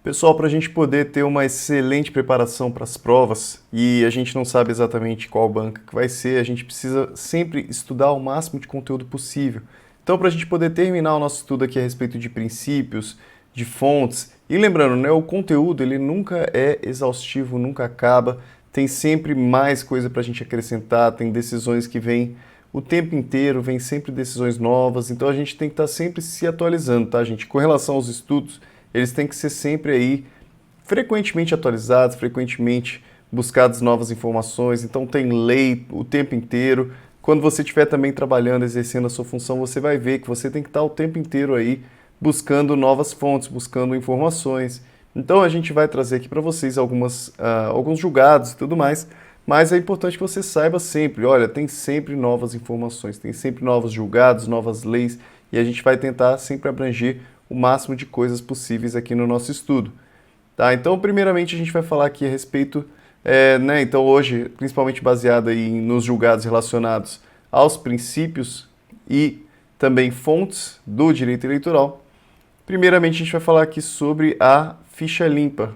Pessoal, para a gente poder ter uma excelente preparação para as provas e a gente não sabe exatamente qual banca que vai ser, a gente precisa sempre estudar o máximo de conteúdo possível. Então, para a gente poder terminar o nosso estudo aqui a respeito de princípios, de fontes, e lembrando, né, o conteúdo ele nunca é exaustivo, nunca acaba, tem sempre mais coisa para a gente acrescentar, tem decisões que vêm o tempo inteiro, vem sempre decisões novas, então a gente tem que estar sempre se atualizando, tá, gente? Com relação aos estudos, eles têm que ser sempre aí frequentemente atualizados, frequentemente buscadas novas informações, então tem lei o tempo inteiro. Quando você estiver também trabalhando, exercendo a sua função, você vai ver que você tem que estar o tempo inteiro aí buscando novas fontes, buscando informações. Então a gente vai trazer aqui para vocês alguns julgados e tudo mais, mas é importante que você saiba sempre, olha, tem sempre novas informações, tem sempre novos julgados, novas leis, e a gente vai tentar sempre abranger o máximo de coisas possíveis aqui no nosso estudo. Tá? Então, primeiramente, a gente vai falar aqui a respeito, né, então hoje, principalmente baseado aí nos julgados relacionados aos princípios e também fontes do direito eleitoral. Primeiramente, a gente vai falar aqui sobre a ficha limpa.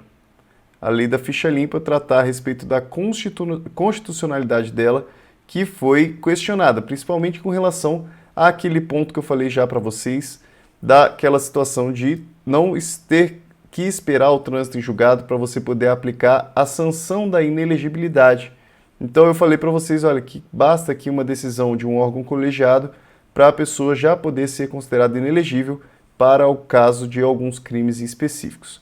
A lei da ficha limpa tratar a respeito da constitucionalidade dela, que foi questionada, principalmente com relação àquele ponto que eu falei já para vocês, daquela situação de não ter que esperar o trânsito em julgado para você poder aplicar a sanção da inelegibilidade. Então eu falei para vocês, olha, que basta aqui uma decisão de um órgão colegiado para a pessoa já poder ser considerada inelegível para o caso de alguns crimes específicos.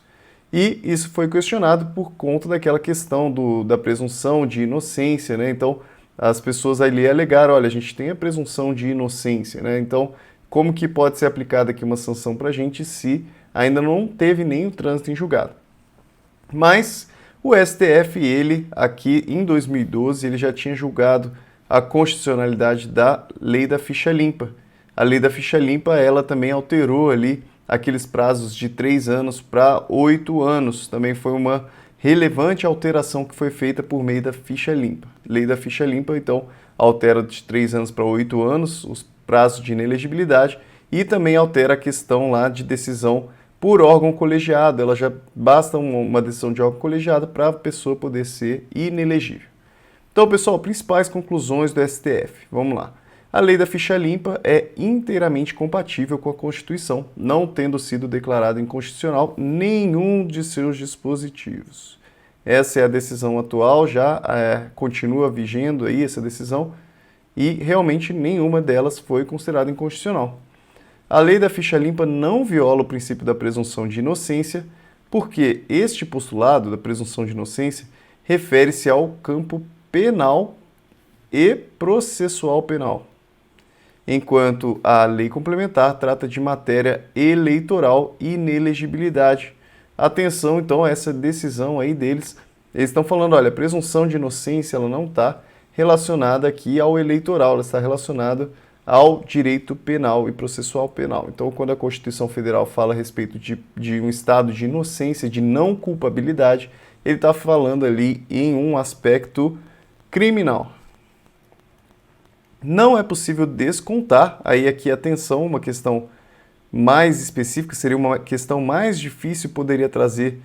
E isso foi questionado por conta daquela questão da presunção de inocência, né? Então as pessoas ali alegaram, olha, a gente tem a presunção de inocência, né? Então como que pode ser aplicada aqui uma sanção para a gente se ainda não teve nem o trânsito em julgado? Mas o STF, ele aqui em 2012, ele já tinha julgado a constitucionalidade da lei da ficha limpa. A lei da ficha limpa, ela também alterou ali aqueles prazos de 3 anos para 8 anos. Também foi uma relevante alteração que foi feita por meio da ficha limpa. Lei da ficha limpa, então, altera de 3 anos para 8 anos os prazo de inelegibilidade e também altera a questão lá de decisão por órgão colegiado. Ela já basta uma decisão de órgão colegiado para a pessoa poder ser inelegível. Então, pessoal, principais conclusões do STF. Vamos lá. A lei da ficha limpa é inteiramente compatível com a Constituição, não tendo sido declarado inconstitucional nenhum de seus dispositivos. Essa é a decisão atual, já continua vigendo aí essa decisão, e realmente nenhuma delas foi considerada inconstitucional. A lei da ficha limpa não viola o princípio da presunção de inocência, porque este postulado da presunção de inocência refere-se ao campo penal e processual penal, enquanto a lei complementar trata de matéria eleitoral e inelegibilidade. Atenção então a essa decisão aí deles. Eles estão falando, olha, a presunção de inocência ela não está relacionada aqui ao eleitoral, ela está relacionada ao direito penal e processual penal. Então, quando a Constituição Federal fala a respeito de um estado de inocência, de não culpabilidade, ele está falando ali em um aspecto criminal. Não é possível descontar, aí aqui atenção, uma questão mais específica, seria uma questão mais difícil, poderia trazer,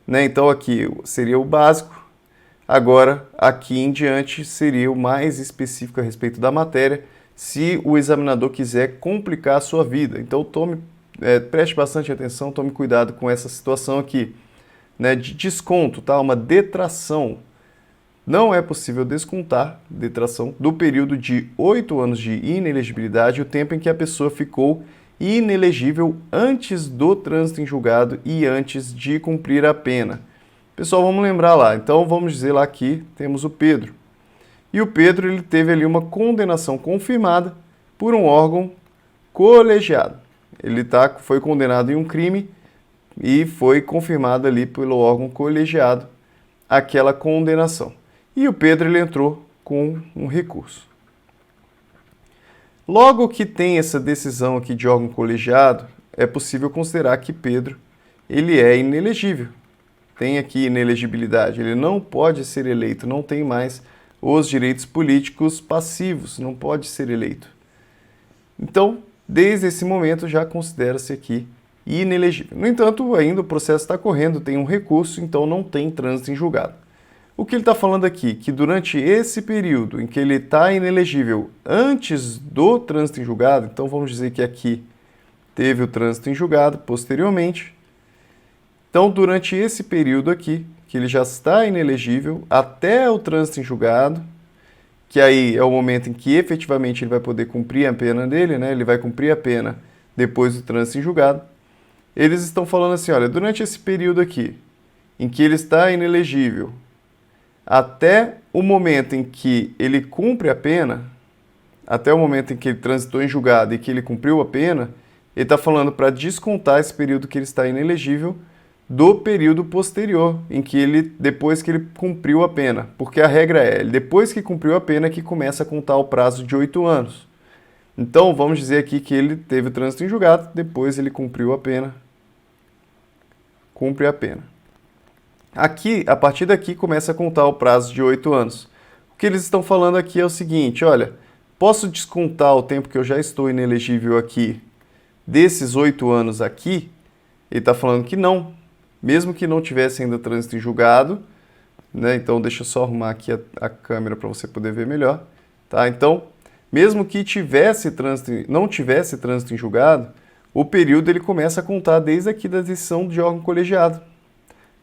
né? Então aqui seria o básico. Agora, aqui em diante, seria o mais específico a respeito da matéria, se o examinador quiser complicar a sua vida. Então, preste bastante atenção, tome cuidado com essa situação aqui, né, de desconto, tá? Uma detração. Não é possível descontar detração do período de 8 anos de inelegibilidade, o tempo em que a pessoa ficou inelegível antes do trânsito em julgado e antes de cumprir a pena. Pessoal, vamos lembrar lá. Então, vamos dizer lá que temos o Pedro. E o Pedro ele teve ali uma condenação confirmada por um órgão colegiado. Ele foi condenado em um crime e foi confirmado ali pelo órgão colegiado aquela condenação. E o Pedro ele entrou com um recurso. Logo que tem essa decisão aqui de órgão colegiado, é possível considerar que Pedro ele é inelegível. Tem aqui inelegibilidade, ele não pode ser eleito, não tem mais os direitos políticos passivos, não pode ser eleito. Então, desde esse momento já considera-se aqui e inelegível. No entanto, ainda o processo está correndo, tem um recurso, então não tem trânsito em julgado. O que ele está falando aqui? Que durante esse período em que ele está inelegível antes do trânsito em julgado, então vamos dizer que aqui teve o trânsito em julgado posteriormente, então durante esse período aqui, que ele já está inelegível até o trânsito em julgado, que aí é o momento em que efetivamente ele vai poder cumprir a pena dele, né? Ele vai cumprir a pena depois do trânsito em julgado. Eles estão falando assim, olha, durante esse período aqui, em que ele está inelegível, até o momento em que ele cumpre a pena, até o momento em que ele transitou em julgado e que ele cumpriu a pena, ele está falando para descontar esse período que ele está inelegível do período posterior, em que ele, depois que ele cumpriu a pena. Porque a regra é, depois que cumpriu a pena, que começa a contar o prazo de 8 anos. Então, vamos dizer aqui que ele teve o trânsito em julgado, depois ele cumpriu a pena. Cumpre a pena. Aqui, a partir daqui, começa a contar o prazo de 8 anos. O que eles estão falando aqui é o seguinte, olha, posso descontar o tempo que eu já estou inelegível aqui, desses 8 anos aqui? Ele está falando que não. Mesmo que não tivesse ainda trânsito em julgado, né? Então, deixa eu só arrumar aqui a câmera para você poder ver melhor. Tá? Então, mesmo que não tivesse trânsito em julgado, o período ele começa a contar desde aqui da decisão de órgão colegiado.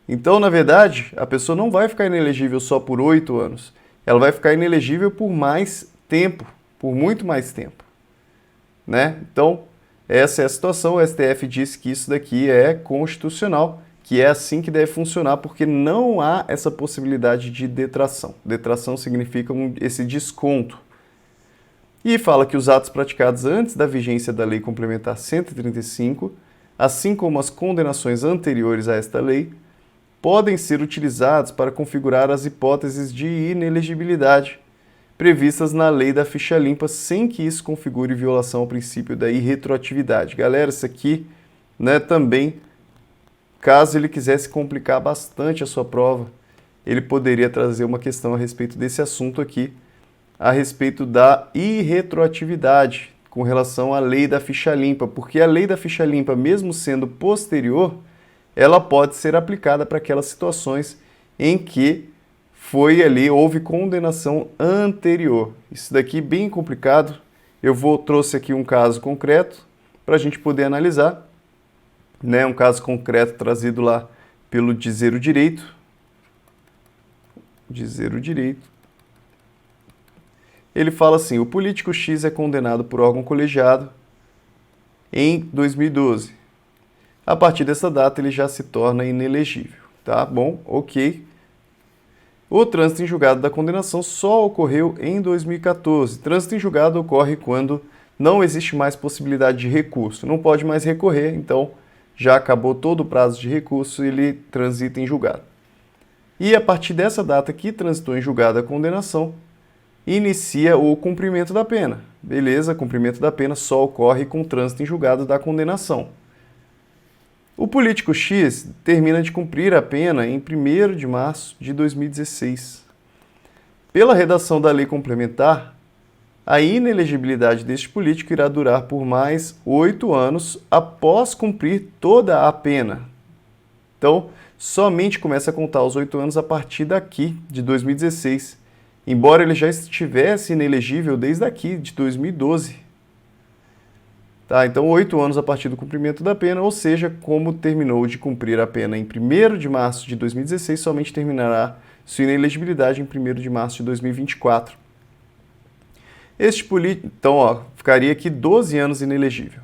Então, na verdade, a pessoa não vai ficar inelegível só por 8 anos. Ela vai ficar inelegível por mais tempo, por muito mais tempo. Né? Então, essa é a situação. O STF disse que isso daqui é constitucional, que é assim que deve funcionar, porque não há essa possibilidade de detração. Detração significa esse desconto. E fala que os atos praticados antes da vigência da Lei Complementar 135, assim como as condenações anteriores a esta lei, podem ser utilizados para configurar as hipóteses de inelegibilidade previstas na Lei da Ficha Limpa, sem que isso configure violação ao princípio da irretroatividade. Galera, isso aqui, né, também, caso ele quisesse complicar bastante a sua prova, ele poderia trazer uma questão a respeito desse assunto aqui, a respeito da irretroatividade com relação à Lei da Ficha Limpa, porque a Lei da Ficha Limpa, mesmo sendo posterior, ela pode ser aplicada para aquelas situações em que houve condenação anterior. Isso daqui é bem complicado. Trouxe aqui um caso concreto para a gente poder analisar, né? Um caso concreto trazido lá pelo Dizer o Direito. Dizer o Direito. Ele fala assim, o político X é condenado por órgão colegiado em 2012. A partir dessa data ele já se torna inelegível. Tá bom? Ok. O trânsito em julgado da condenação só ocorreu em 2014. Trânsito em julgado ocorre quando não existe mais possibilidade de recurso. Não pode mais recorrer, então já acabou todo o prazo de recurso e ele transita em julgado. E a partir dessa data que transitou em julgado a condenação, inicia o cumprimento da pena. Beleza, cumprimento da pena só ocorre com trânsito em julgado da condenação. O político X termina de cumprir a pena em 1º de março de 2016. Pela redação da lei complementar, a inelegibilidade deste político irá durar por mais 8 anos após cumprir toda a pena. Então, somente começa a contar os 8 anos a partir daqui, de 2016, embora ele já estivesse inelegível desde aqui, de 2012. Tá, então, 8 anos a partir do cumprimento da pena, ou seja, como terminou de cumprir a pena em 1º de março de 2016, somente terminará sua inelegibilidade em 1º de março de 2024. Este político, então, ficaria aqui 12 anos inelegível.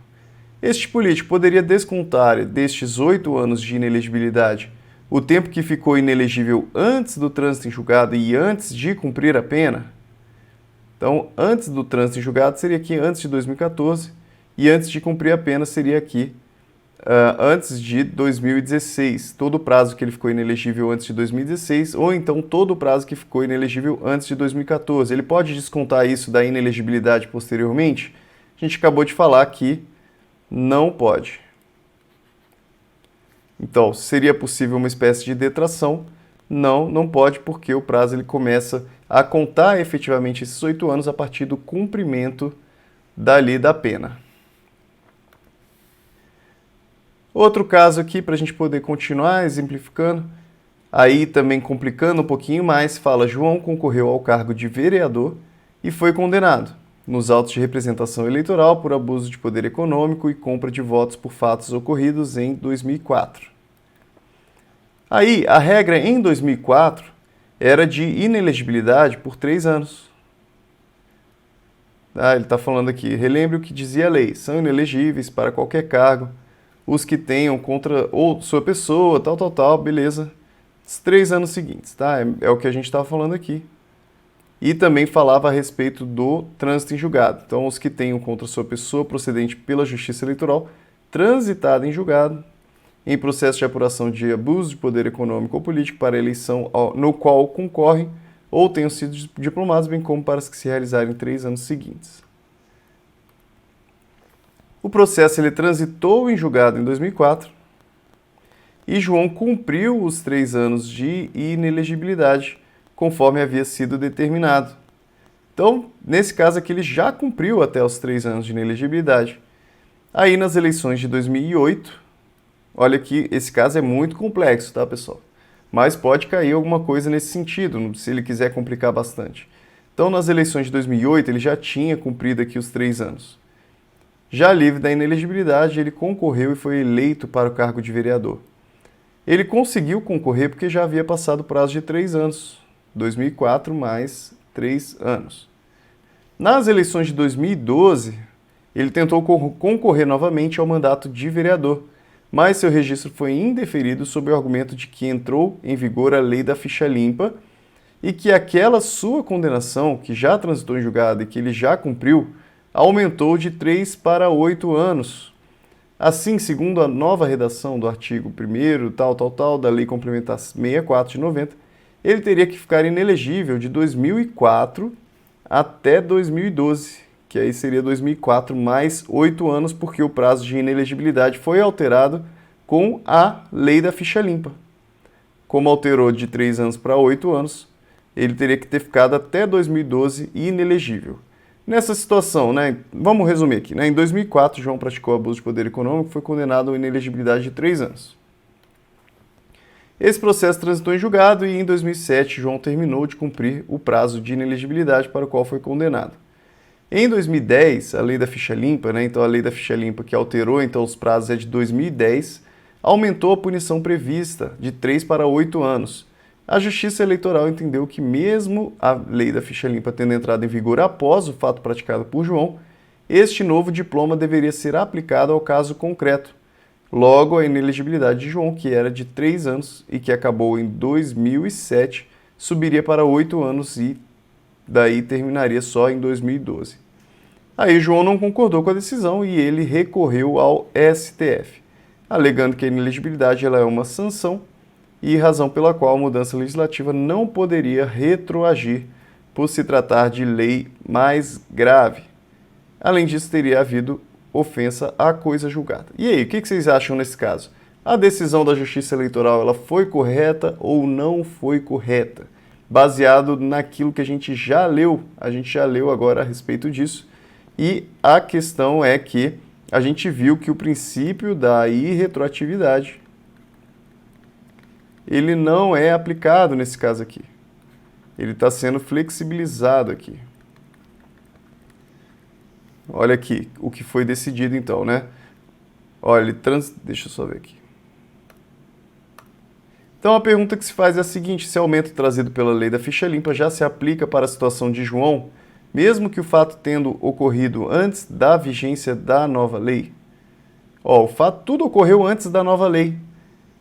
Este político poderia descontar destes 8 anos de inelegibilidade o tempo que ficou inelegível antes do trânsito em julgado e antes de cumprir a pena? Então, antes do trânsito em julgado seria aqui antes de 2014, e antes de cumprir a pena seria aqui antes de 2016. Todo o prazo que ele ficou inelegível antes de 2016, ou então todo o prazo que ficou inelegível antes de 2014. Ele pode descontar isso da inelegibilidade posteriormente? A gente acabou de falar que não pode. Então, seria possível uma espécie de detração? Não, não pode, porque o prazo ele começa a contar efetivamente esses 8 anos a partir do cumprimento da pena. Outro caso aqui, para a gente poder continuar exemplificando, aí também complicando um pouquinho mais, fala: João concorreu ao cargo de vereador e foi condenado nos autos de representação eleitoral por abuso de poder econômico e compra de votos por fatos ocorridos em 2004. Aí, a regra em 2004 era de inelegibilidade por 3 anos. Ele está falando aqui: relembre o que dizia a lei, são inelegíveis para qualquer cargo os que tenham contra ou sua pessoa, tal, beleza. Os 3 anos seguintes, tá? É o que a gente estava falando aqui. E também falava a respeito do trânsito em julgado. Então, os que tenham contra sua pessoa procedente pela Justiça Eleitoral, transitada em julgado, em processo de apuração de abuso de poder econômico ou político para a eleição no qual concorrem ou tenham sido diplomados, bem como para as que se realizarem em 3 anos seguintes. O processo ele transitou em julgado em 2004 e João cumpriu os 3 anos de inelegibilidade, conforme havia sido determinado. Então, nesse caso aqui, ele já cumpriu até os 3 anos de inelegibilidade. Aí, nas eleições de 2008, olha que esse caso é muito complexo, tá, pessoal? Mas pode cair alguma coisa nesse sentido, se ele quiser complicar bastante. Então, nas eleições de 2008, ele já tinha cumprido aqui os 3 anos. Já livre da inelegibilidade, ele concorreu e foi eleito para o cargo de vereador. Ele conseguiu concorrer porque já havia passado o prazo de 3 anos, 2004 mais 3 anos. Nas eleições de 2012, ele tentou concorrer novamente ao mandato de vereador, mas seu registro foi indeferido sob o argumento de que entrou em vigor a lei da ficha limpa e que aquela sua condenação, que já transitou em julgado e que ele já cumpriu, aumentou de 3 para 8 anos. Assim, segundo a nova redação do artigo 1º, da Lei Complementar 64 de 90, ele teria que ficar inelegível de 2004 até 2012, que aí seria 2004 mais 8 anos, porque o prazo de inelegibilidade foi alterado com a Lei da Ficha Limpa. Como alterou de 3 anos para 8 anos, ele teria que ter ficado até 2012 inelegível. Nessa situação, vamos resumir aqui, em 2004, João praticou abuso de poder econômico e foi condenado a inelegibilidade de 3 anos. Esse processo transitou em julgado e em 2007, João terminou de cumprir o prazo de inelegibilidade para o qual foi condenado. Em 2010, a lei da ficha limpa, então a lei da ficha limpa que alterou então os prazos é de 2010, aumentou a punição prevista de 3 para 8 anos. A Justiça Eleitoral entendeu que mesmo a lei da ficha limpa tendo entrado em vigor após o fato praticado por João, este novo diploma deveria ser aplicado ao caso concreto. Logo, a inelegibilidade de João, que era de 3 anos e que acabou em 2007, subiria para 8 anos e daí terminaria só em 2012. Aí João não concordou com a decisão e ele recorreu ao STF, alegando que a inelegibilidade ela é uma sanção e razão pela qual a mudança legislativa não poderia retroagir por se tratar de lei mais grave. Além disso, teria havido ofensa à coisa julgada. E aí, o que vocês acham nesse caso? A decisão da Justiça Eleitoral ela foi correta ou não foi correta? Baseado naquilo que a gente já leu agora a respeito disso. E a questão é que a gente viu que o princípio da irretroatividade ele não é aplicado nesse caso aqui. Ele está sendo flexibilizado aqui. Olha aqui o que foi decidido então, Olha, deixa eu só ver aqui. Então a pergunta que se faz é a seguinte: se o aumento trazido pela lei da ficha limpa já se aplica para a situação de João, mesmo que o fato tendo ocorrido antes da vigência da nova lei? O fato tudo ocorreu antes da nova lei.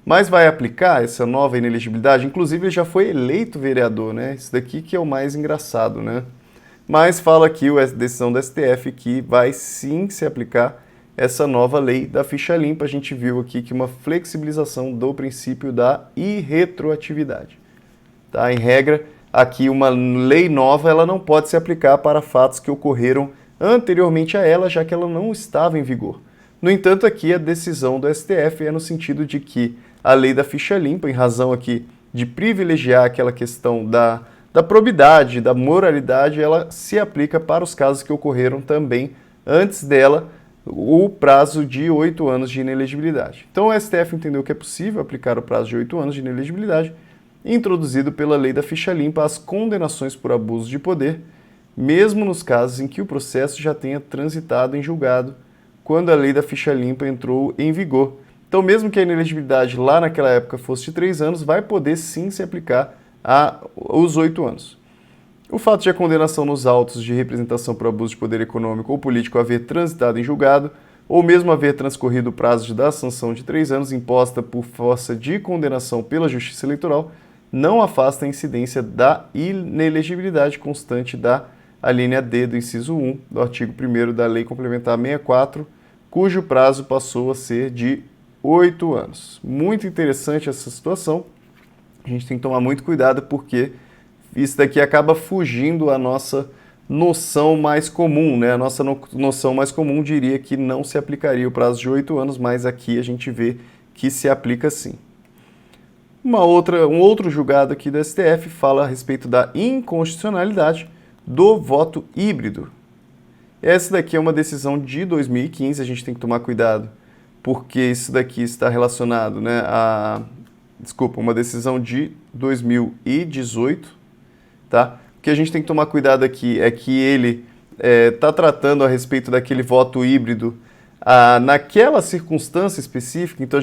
Mas vai aplicar essa nova inelegibilidade? Inclusive, ele já foi eleito vereador, Isso daqui que é o mais engraçado, Mas fala aqui a decisão do STF que vai sim se aplicar essa nova lei da ficha limpa. A gente viu aqui que uma flexibilização do princípio da irretroatividade. Em regra, aqui uma lei nova ela não pode se aplicar para fatos que ocorreram anteriormente a ela, já que ela não estava em vigor. No entanto, aqui a decisão do STF é no sentido de que a lei da ficha limpa, em razão aqui de privilegiar aquela questão da probidade, da moralidade, ela se aplica para os casos que ocorreram também antes dela, o prazo de 8 anos de inelegibilidade. Então o STF entendeu que é possível aplicar o prazo de 8 anos de inelegibilidade, introduzido pela lei da ficha limpa às condenações por abuso de poder, mesmo nos casos em que o processo já tenha transitado em julgado, quando a lei da ficha limpa entrou em vigor. Então, mesmo que a inelegibilidade lá naquela época fosse de 3 anos, vai poder sim se aplicar aos 8 anos. O fato de a condenação nos autos de representação por abuso de poder econômico ou político haver transitado em julgado, ou mesmo haver transcorrido o prazo da sanção de 3 anos imposta por força de condenação pela Justiça Eleitoral, não afasta a incidência da inelegibilidade constante da alínea D do inciso 1 do artigo 1º da Lei Complementar 64, cujo prazo passou a ser de 8 anos. Muito interessante essa situação. A gente tem que tomar muito cuidado porque isso daqui acaba fugindo à nossa noção mais comum, né? A nossa noção mais comum diria que não se aplicaria o prazo de 8 anos, mas aqui a gente vê que se aplica sim. Um outro julgado aqui do STF fala a respeito da inconstitucionalidade do voto híbrido. Essa daqui é uma decisão de 2015, a gente tem que tomar cuidado, porque isso daqui está relacionado, né, uma decisão de 2018, tá? O que a gente tem que tomar cuidado aqui é que ele está tratando a respeito daquele voto híbrido naquela circunstância específica, então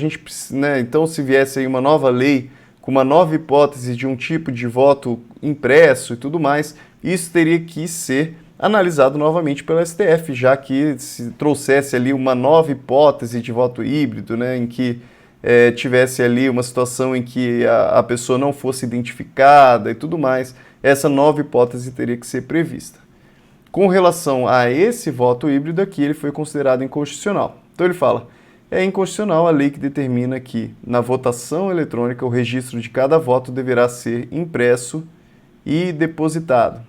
então se viesse aí uma nova lei com uma nova hipótese de um tipo de voto impresso e tudo mais, isso teria que ser analisado novamente pelo STF, já que se trouxesse ali uma nova hipótese de voto híbrido, né, em que tivesse ali uma situação em que a pessoa não fosse identificada e tudo mais, essa nova hipótese teria que ser prevista. Com relação a esse voto híbrido aqui, ele foi considerado inconstitucional. Então ele fala, é inconstitucional a lei que determina que na votação eletrônica o registro de cada voto deverá ser impresso e depositado.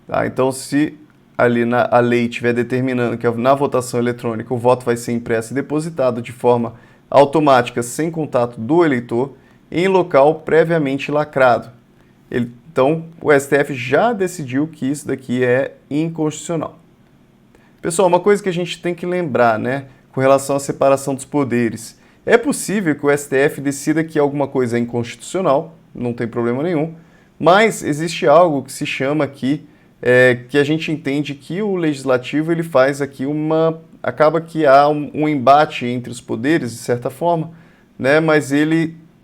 Tá, então se ali a lei estiver determinando que na votação eletrônica o voto vai ser impresso e depositado de forma automática, sem contato do eleitor, em local previamente lacrado. Então, o STF já decidiu que isso daqui é inconstitucional. Pessoal, uma coisa que a gente tem que lembrar, né, com relação à separação dos poderes. É possível que o STF decida que alguma coisa é inconstitucional, não tem problema nenhum, mas existe algo que se chama aqui que a gente entende que o legislativo ele faz aqui acaba que há um embate entre os poderes, de certa forma, né? Mas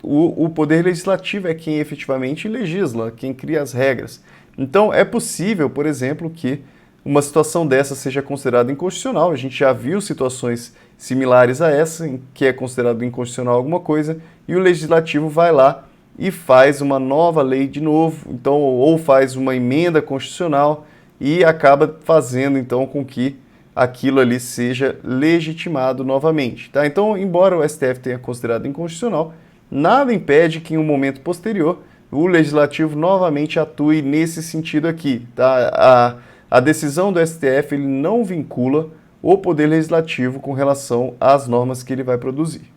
o poder legislativo é quem efetivamente legisla, quem cria as regras. Então é possível, por exemplo, que uma situação dessa seja considerada inconstitucional. A gente já viu situações similares a essa, em que é considerado inconstitucional alguma coisa, e o legislativo vai lá e faz uma nova lei de novo, então, ou faz uma emenda constitucional e acaba fazendo então com que aquilo ali seja legitimado novamente. Tá? Então, embora o STF tenha considerado inconstitucional, nada impede que em um momento posterior o legislativo novamente atue nesse sentido aqui. Tá? A decisão do STF ele não vincula o poder legislativo com relação às normas que ele vai produzir.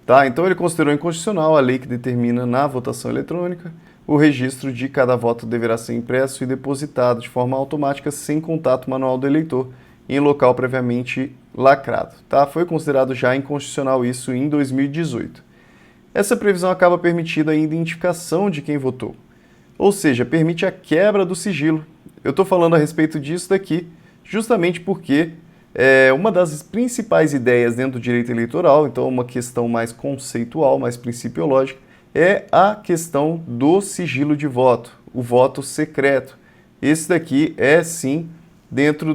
Tá? Então ele considerou inconstitucional a lei que determina na votação eletrônica o registro de cada voto deverá ser impresso e depositado de forma automática sem contato manual do eleitor em local previamente lacrado. Tá? Foi considerado já inconstitucional isso em 2018. Essa previsão acaba permitindo a identificação de quem votou, ou seja, permite a quebra do sigilo. Eu estou falando a respeito disso daqui justamente porque uma das principais ideias dentro do direito eleitoral, então uma questão mais conceitual, mais principiológica, é a questão do sigilo de voto, o voto secreto. Esse daqui é sim, dentro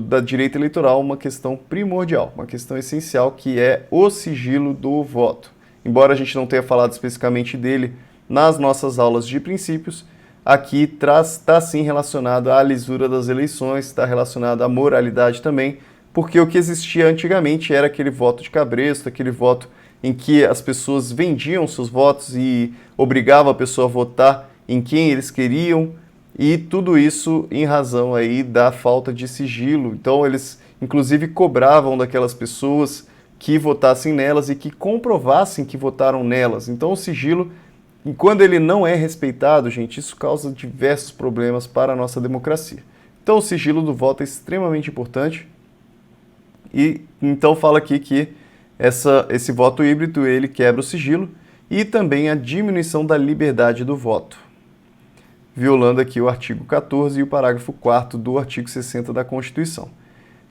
da direito eleitoral, uma questão primordial, uma questão essencial que é o sigilo do voto. Embora a gente não tenha falado especificamente dele nas nossas aulas de princípios, aqui está sim relacionado à lisura das eleições, está relacionado à moralidade também, porque o que existia antigamente era aquele voto de cabresto, aquele voto em que as pessoas vendiam seus votos e obrigavam a pessoa a votar em quem eles queriam, e tudo isso em razão aí da falta de sigilo. Então eles inclusive cobravam daquelas pessoas que votassem nelas e que comprovassem que votaram nelas. Então o sigilo, quando ele não é respeitado, gente, isso causa diversos problemas para a nossa democracia. Então o sigilo do voto é extremamente importante e então fala aqui que esse voto híbrido ele quebra o sigilo e também a diminuição da liberdade do voto, violando aqui o artigo 14 e o parágrafo 4º do artigo 60 da Constituição.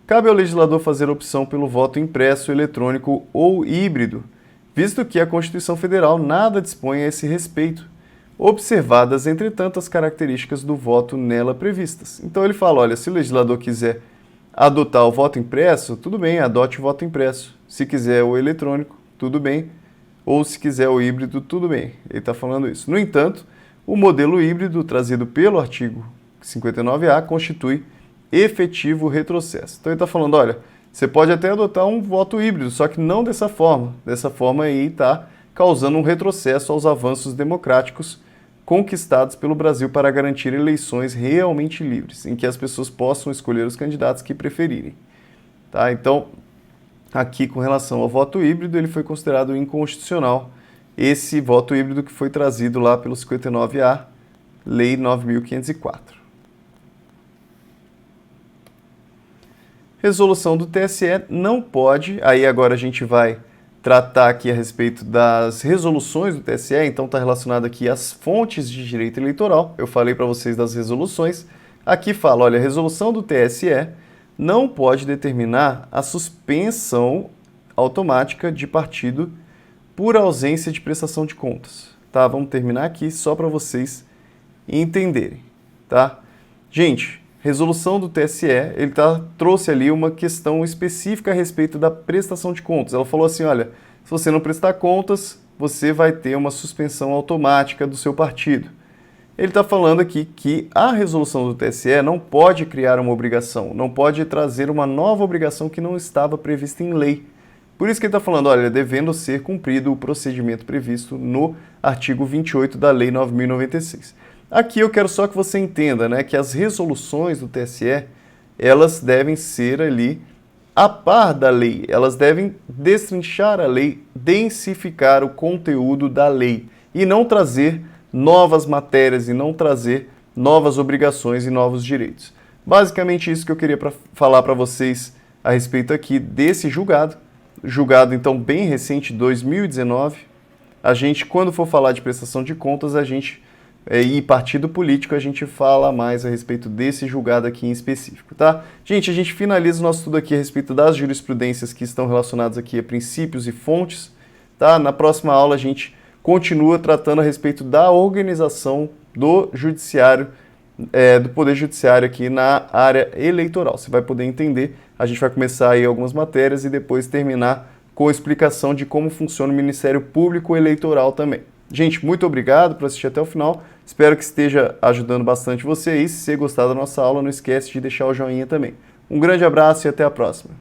Cabe ao legislador fazer opção pelo voto impresso, eletrônico ou híbrido, visto que a Constituição Federal nada dispõe a esse respeito, observadas, entretanto, as características do voto nela previstas. Então ele fala, olha, se o legislador quiser adotar o voto impresso, tudo bem, adote o voto impresso. Se quiser o eletrônico, tudo bem. Ou se quiser o híbrido, tudo bem. Ele está falando isso. No entanto, o modelo híbrido trazido pelo artigo 59A constitui efetivo retrocesso. Então ele está falando, olha, você pode até adotar um voto híbrido, só que não dessa forma. Dessa forma aí está causando um retrocesso aos avanços democráticos conquistados pelo Brasil para garantir eleições realmente livres, em que as pessoas possam escolher os candidatos que preferirem. Tá? Então, aqui com relação ao voto híbrido, ele foi considerado inconstitucional. Esse voto híbrido que foi trazido lá pelo 59A, Lei 9.504. Resolução do TSE não pode, aí agora a gente vai tratar aqui a respeito das resoluções do TSE, então está relacionado aqui às fontes de direito eleitoral. Eu falei para vocês das resoluções. Aqui fala, olha, a resolução do TSE não pode determinar a suspensão automática de partido por ausência de prestação de contas. Tá? Vamos terminar aqui só para vocês entenderem. Tá? Gente, resolução do TSE, ele trouxe ali uma questão específica a respeito da prestação de contas. Ela falou assim, olha, se você não prestar contas, você vai ter uma suspensão automática do seu partido. Ele está falando aqui que a resolução do TSE não pode criar uma obrigação, não pode trazer uma nova obrigação que não estava prevista em lei. Por isso que ele está falando, olha, devendo ser cumprido o procedimento previsto no artigo 28 da Lei 9.096. Aqui eu quero só que você entenda, né, que as resoluções do TSE, elas devem ser ali a par da lei, elas devem destrinchar a lei, densificar o conteúdo da lei e não trazer novas matérias e não trazer novas obrigações e novos direitos. Basicamente isso que eu queria falar para vocês a respeito aqui desse julgado então bem recente, 2019. A gente, quando for falar de prestação de contas, e partido político, a gente fala mais a respeito desse julgado aqui em específico, tá? Gente, a gente finaliza o nosso estudo aqui a respeito das jurisprudências que estão relacionadas aqui a princípios e fontes, tá? Na próxima aula a gente continua tratando a respeito da organização do judiciário, do poder judiciário aqui na área eleitoral. Você vai poder entender, a gente vai começar aí algumas matérias e depois terminar com a explicação de como funciona o Ministério Público Eleitoral também. Gente, muito obrigado por assistir até o final. Espero que esteja ajudando bastante você aí. Se você gostar da nossa aula, não esquece de deixar o joinha também. Um grande abraço e até a próxima.